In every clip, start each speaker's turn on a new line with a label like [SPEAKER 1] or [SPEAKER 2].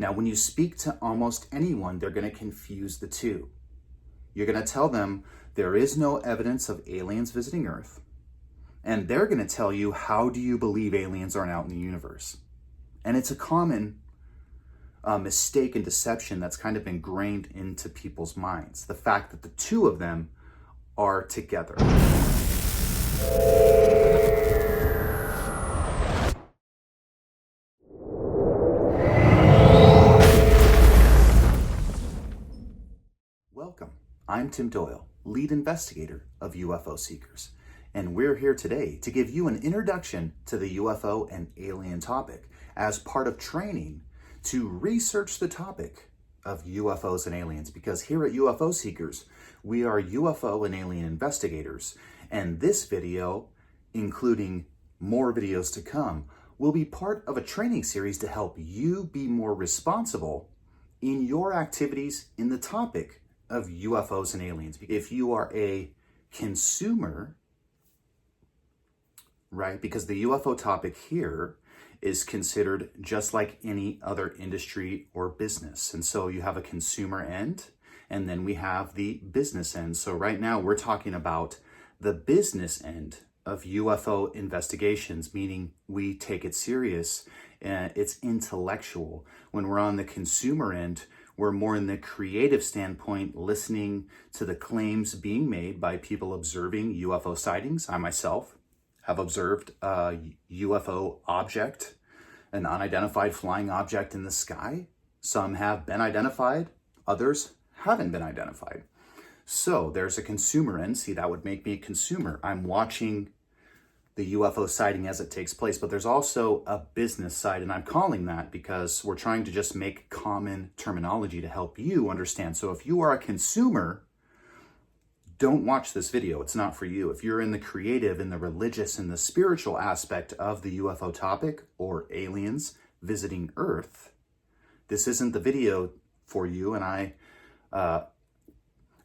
[SPEAKER 1] Now, when you speak to almost anyone, they're going to confuse the two. You're going to tell them there is no evidence of aliens visiting Earth, and they're going to tell you, how do you believe aliens aren't out in the universe? And it's a common mistake and deception that's kind of ingrained into people's minds. The fact that the two of them are together. Welcome. I'm Tim Doyle, lead investigator of UFO Seekers, and we're here today to give you an introduction to the UFO and alien topic as part of training to research the topic of UFOs and aliens, because here at UFO Seekers, we are UFO and alien investigators, and this video, including more videos to come, will be part of a training series to help you be more responsible in your activities in the topic of UFOs and aliens. If you are a consumer, right, because the UFO topic here is considered just like any other industry or business. And so you have a consumer end, and then we have the business end. So right now we're talking about the business end of UFO investigations, meaning we take it serious and it's intellectual. When we're on the consumer end, we're more in the creative standpoint, listening to the claims being made by people observing UFO sightings. I myself have observed a UFO object, an unidentified flying object in the sky. Some have been identified, others haven't been identified. So there's a consumer end. See, that would make me a consumer. I'm watching the UFO sighting as it takes place, but there's also a business side, and I'm calling that because we're trying to just make common terminology to help you understand. So if you are a consumer, don't watch this video. It's not for you. If you're in the creative, in the religious, in the spiritual aspect of the UFO topic or aliens visiting Earth, this isn't the video for you, and I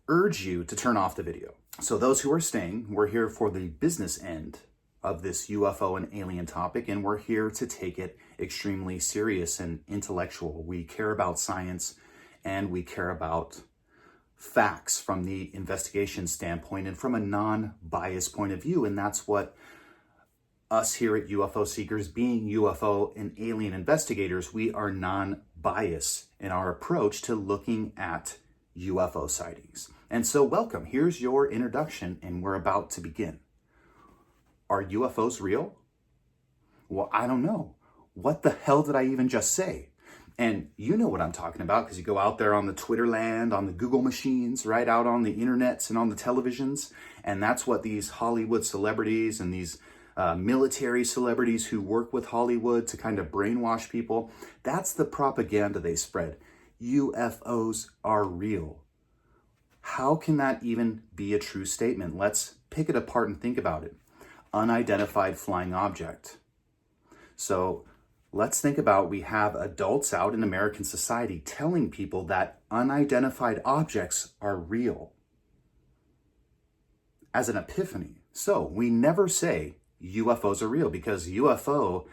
[SPEAKER 1] urge you to turn off the video. So those who are staying, we're here for the business end of this UFO and alien topic, and we're here to take it extremely serious and intellectual. We care about science, and we care about facts from the investigation standpoint and from a non-biased point of view. And that's what us here at UFO Seekers, being UFO and alien investigators, we are non-biased in our approach to looking at UFO sightings. And so welcome, here's your introduction, and we're about to begin. Are UFOs real? Well, I don't know. What the hell did I even just say? And you know what I'm talking about, because you go out there on the Twitter land, on the Google machines, right out on the internets and on the televisions. And that's what these Hollywood celebrities and these military celebrities who work with Hollywood to kind of brainwash people, that's the propaganda they spread. UFOs are real. How can that even be a true statement? Let's pick it apart and think about it. Unidentified flying object. So let's think about, we have adults out in American society telling people that unidentified objects are real as an epiphany. So we never say UFOs are real, because UFOs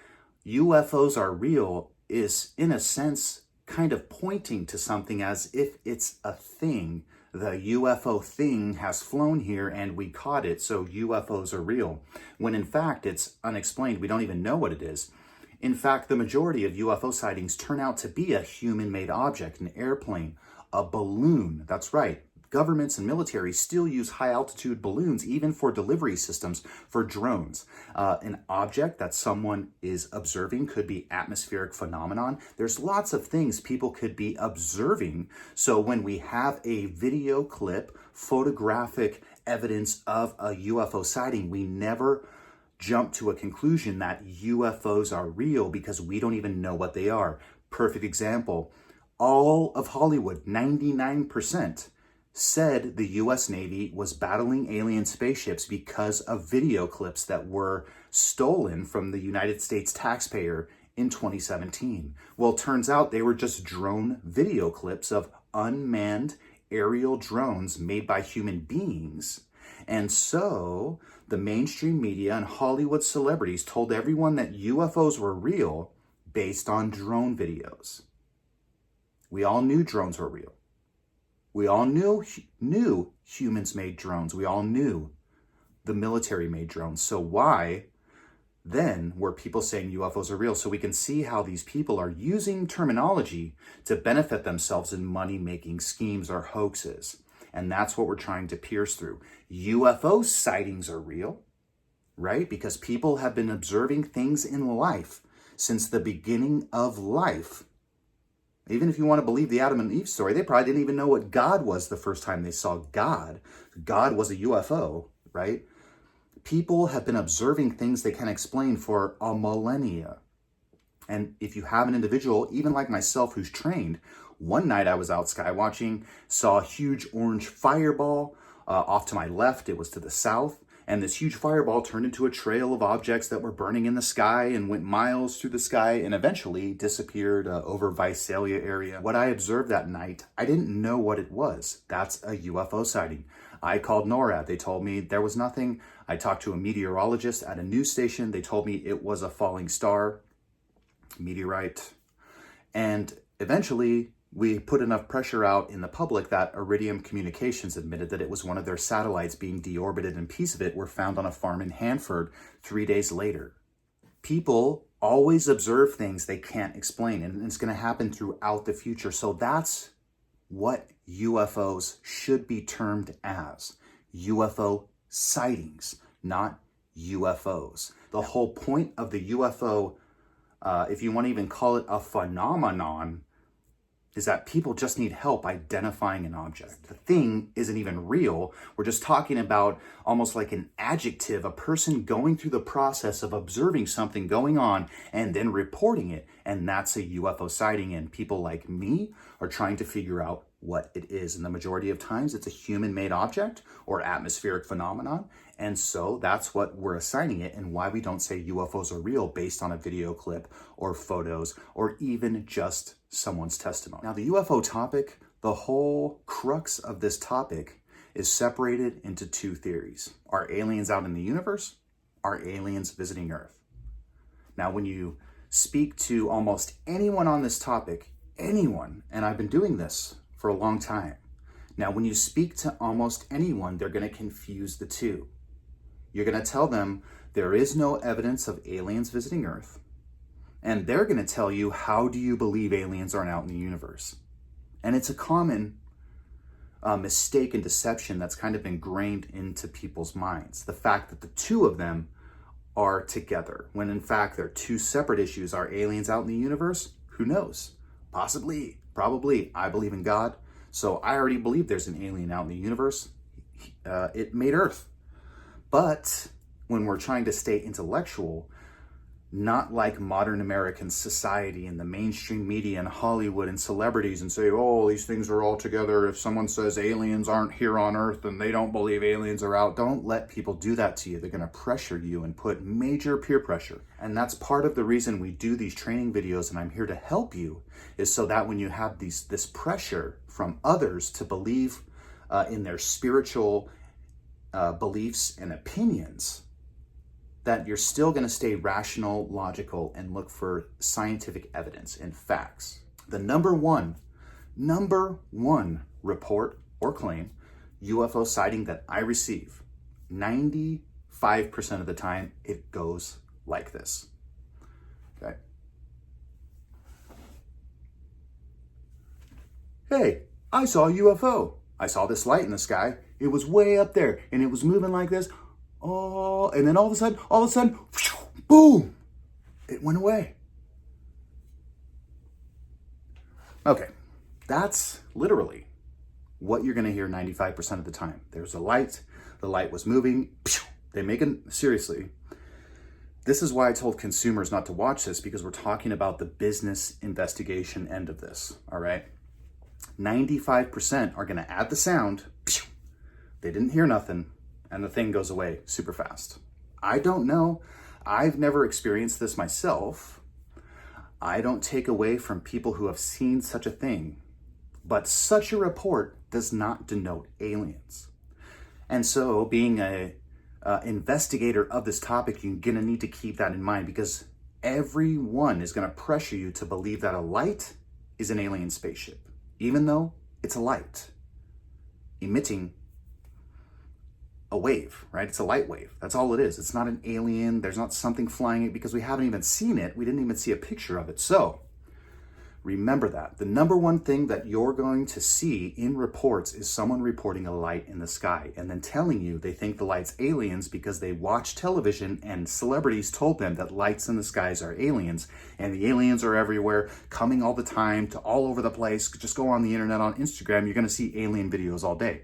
[SPEAKER 1] are real is in a sense kind of pointing to something as if it's a thing. The UFO thing has flown here and we caught it, so UFOs are real. When in fact it's unexplained, we don't even know what it is. In fact, the majority of UFO sightings turn out to be a human-made object, an airplane, a balloon. That's right. Governments and military still use high-altitude balloons, even for delivery systems for drones. An object that someone is observing could be atmospheric phenomenon. There's lots of things people could be observing. So when we have a video clip, photographic evidence of a UFO sighting, we never jump to a conclusion that UFOs are real because we don't even know what they are. Perfect example, all of Hollywood, 99%, said the US Navy was battling alien spaceships because of video clips that were stolen from the United States taxpayer in 2017. Well, it turns out they were just drone video clips of unmanned aerial drones made by human beings. And so the mainstream media and Hollywood celebrities told everyone that UFOs were real based on drone videos. We all knew drones were real. We all knew humans made drones. We all knew the military made drones. So why then were people saying UFOs are real? So we can see how these people are using terminology to benefit themselves in money-making schemes or hoaxes. And that's what we're trying to pierce through. UFO sightings are real, right? Because people have been observing things in life since the beginning of life. Even if you want to believe the Adam and Eve story, they probably didn't even know what God was the first time they saw God. God was a UFO, right? People have been observing things they can't explain for a millennia. And if you have an individual, even like myself, who's trained, one night I was out sky watching, saw a huge orange fireball off to my left. It was to the south. And this huge fireball turned into a trail of objects that were burning in the sky and went miles through the sky and eventually disappeared over Visalia area. What I observed that night, I didn't know what it was. That's a UFO sighting. I called NORAD. They told me there was nothing. I talked to a meteorologist at a news station. They told me it was a falling star, meteorite. And eventually, we put enough pressure out in the public that Iridium Communications admitted that it was one of their satellites being deorbited, and pieces of it were found on a farm in Hanford 3 days later. People always observe things they can't explain, and it's going to happen throughout the future. So that's what UFOs should be termed as. UFO sightings, not UFOs. The whole point of the UFO, if you want to even call it a phenomenon, is that people just need help identifying an object. The thing isn't even real. We're just talking about almost like an adjective, a person going through the process of observing something going on and then reporting it. And that's a UFO sighting. And people like me are trying to figure out what it is. And the majority of times it's a human-made object or atmospheric phenomenon. And so that's what we're assigning it, and why we don't say UFOs are real based on a video clip or photos or even just someone's testimony. Now, the UFO topic, the whole crux of this topic is separated into two theories. Are aliens out in the universe? Are aliens visiting Earth? Now, when you speak to almost anyone on this topic, anyone, and I've been doing this for a long time. Now, when you speak to almost anyone, they're going to confuse the two. You're going to tell them there is no evidence of aliens visiting Earth. And they're going to tell you, how do you believe aliens aren't out in the universe? And it's a common mistake and deception that's kind of ingrained into people's minds. The fact that the two of them are together, when in fact they're two separate issues. Are aliens out in the universe? Who knows? Possibly, probably. I believe in God, so I already believe there's an alien out in the universe. It made Earth. But when we're trying to stay intellectual, not like modern American society and the mainstream media and Hollywood and celebrities, and say, oh, these things are all together. If someone says aliens aren't here on Earth and they don't believe aliens are out, don't let people do that to you. They're going to pressure you and put major peer pressure. And that's part of the reason we do these training videos, and I'm here to help you, is so that when you have this pressure from others to believe in their spiritual beliefs and opinions, that you're still going to stay rational, logical, and look for scientific evidence and facts. The number one report or claim UFO sighting that I receive, 95% of the time, it goes like this. Okay. Hey, I saw a UFO. I saw this light in the sky. It was way up there and it was moving like this. Oh, and then all of a sudden, boom, it went away. Okay, that's literally what you're gonna hear 95% of the time. There's a light, the light was moving, they make it, seriously. This is why I told consumers not to watch this, because we're talking about the business investigation end of this, all right? 95% are gonna add the sound, they didn't hear nothing, and the thing goes away super fast. I don't know. I've never experienced this myself. I don't take away from people who have seen such a thing, but such a report does not denote aliens. And so being a investigator of this topic, you're gonna need to keep that in mind, because everyone is gonna pressure you to believe that a light is an alien spaceship, even though it's a light emitting a wave, right? It's a light wave. That's all it is. It's not an alien. There's not something flying it because we haven't even seen it. We didn't even see a picture of it. So remember that. The number one thing that you're going to see in reports is someone reporting a light in the sky and then telling you they think the light's aliens because they watch television and celebrities told them that lights in the skies are aliens, and the aliens are everywhere, coming all the time to all over the place. Just go on the internet, on Instagram, you're going to see alien videos all day.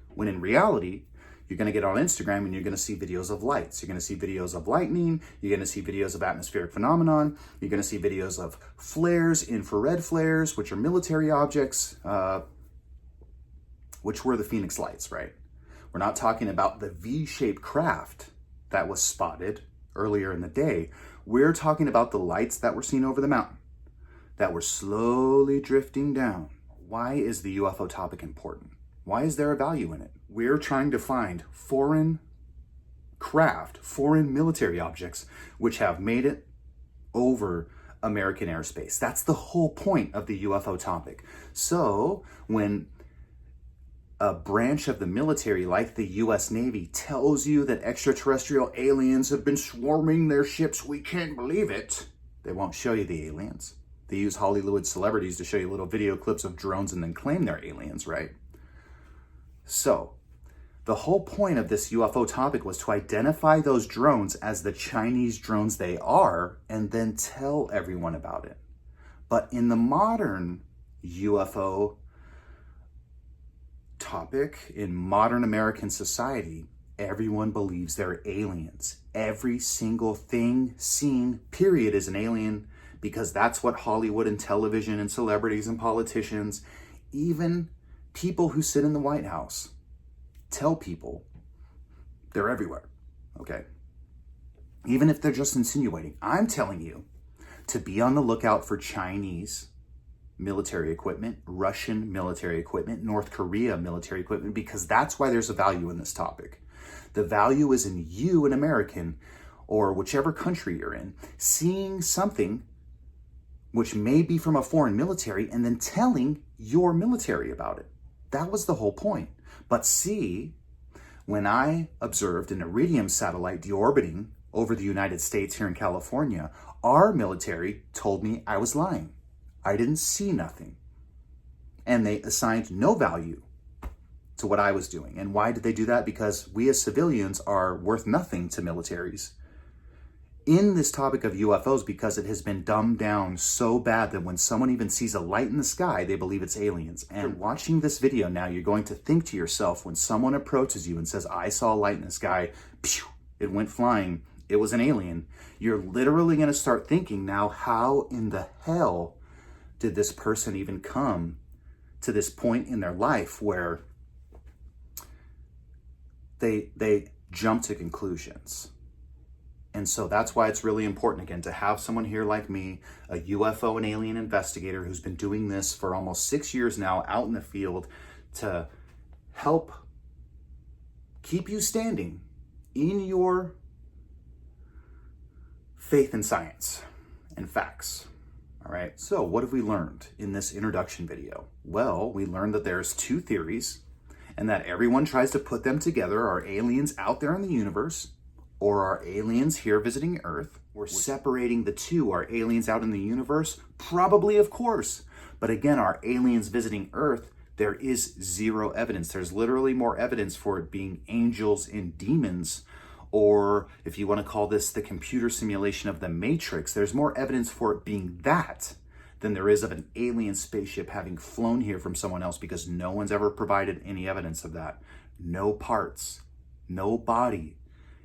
[SPEAKER 1] When in reality, you're going to get on Instagram and you're going to see videos of lights. You're going to see videos of lightning. You're going to see videos of atmospheric phenomenon. You're going to see videos of flares, infrared flares, which are military objects, which were the Phoenix lights, right? We're not talking about the V-shaped craft that was spotted earlier in the day. We're talking about the lights that were seen over the mountain that were slowly drifting down. Why is the UFO topic important? Why is there a value in it? We're trying to find foreign craft, foreign military objects, which have made it over American airspace. That's the whole point of the UFO topic. So when a branch of the military, like the US Navy, tells you that extraterrestrial aliens have been swarming their ships, we can't believe it, they won't show you the aliens. They use Hollywood celebrities to show you little video clips of drones and then claim they're aliens, right? So, the whole point of this UFO topic was to identify those drones as the Chinese drones they are and then tell everyone about it. But in the modern UFO topic, in modern American society, everyone believes they're aliens. Every single thing seen, period, is an alien because that's what Hollywood and television and celebrities and politicians, even people who sit in the White House, tell people they're everywhere, okay? Even if they're just insinuating. I'm telling you to be on the lookout for Chinese military equipment, Russian military equipment, North Korea military equipment, because that's why there's a value in this topic. The value is in you, an American, or whichever country you're in, seeing something which may be from a foreign military and then telling your military about it. That was the whole point. But see, when I observed an Iridium satellite deorbiting over the United States here in California, our military told me I was lying. I didn't see nothing. And they assigned no value to what I was doing. And why did they do that? Because we as civilians are worth nothing to militaries. In this topic of UFOs, because it has been dumbed down so bad that when someone even sees a light in the sky, they believe it's aliens. And watching this video now, you're going to think to yourself, when someone approaches you and says, I saw a light in the sky, pew, it went flying, it was an alien. You're literally going to start thinking now, how in the hell did this person even come to this point in their life where they jump to conclusions? And so that's why it's really important, again, to have someone here like me, a UFO and alien investigator who's been doing this for almost 6 years now out in the field, to help keep you standing in your faith in science and facts. All right, so what have we learned in this introduction video? Well, we learned that there's two theories and that everyone tries to put them together. Are aliens out there in the universe, or are aliens here visiting Earth? We're separating the two. Are aliens out in the universe? Probably, of course. But again, are aliens visiting Earth? There is zero evidence. There's literally more evidence for it being angels and demons, or if you want to call this the computer simulation of the Matrix, there's more evidence for it being that than there is of an alien spaceship having flown here from someone else, because no one's ever provided any evidence of that. No parts, no body.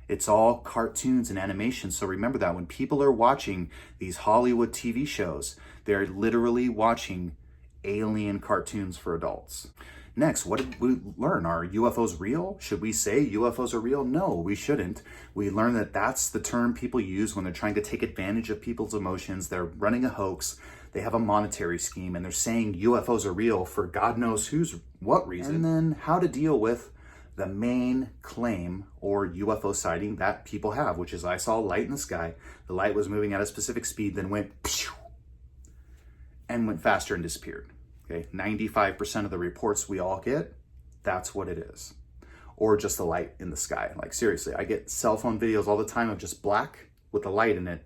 [SPEAKER 1] It's all cartoons and animation. So remember that when people are watching these Hollywood TV shows, they're literally watching alien cartoons for adults. Next, what did we learn? Are UFOs real? Should we say UFOs are real? No, we shouldn't. We learned that that's the term people use when they're trying to take advantage of people's emotions. They're running a hoax. They have a monetary scheme, and they're saying UFOs are real for God knows what reason. And then how to deal with the main claim or UFO sighting that people have, which is I saw a light in the sky. The light was moving at a specific speed, then went pew, and went faster and disappeared. Okay, 95% of the reports we all get, that's what it is. Or just the light in the sky. Like seriously, I get cell phone videos all the time of just black with a light in it.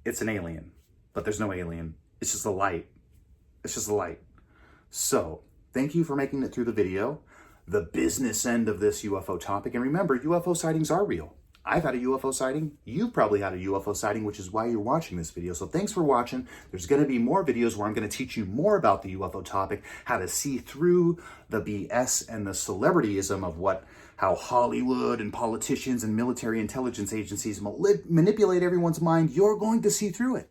[SPEAKER 1] It's an alien, but there's no alien. It's just a light. It's just a light. So thank you for making it through the video, the business end of this UFO topic. And remember, UFO sightings are real. I've had a UFO sighting. You've probably had a UFO sighting, which is why you're watching this video. So thanks for watching. There's going to be more videos where I'm going to teach you more about the UFO topic, how to see through the BS and the celebrityism of how Hollywood and politicians and military intelligence agencies manipulate everyone's mind. You're going to see through it.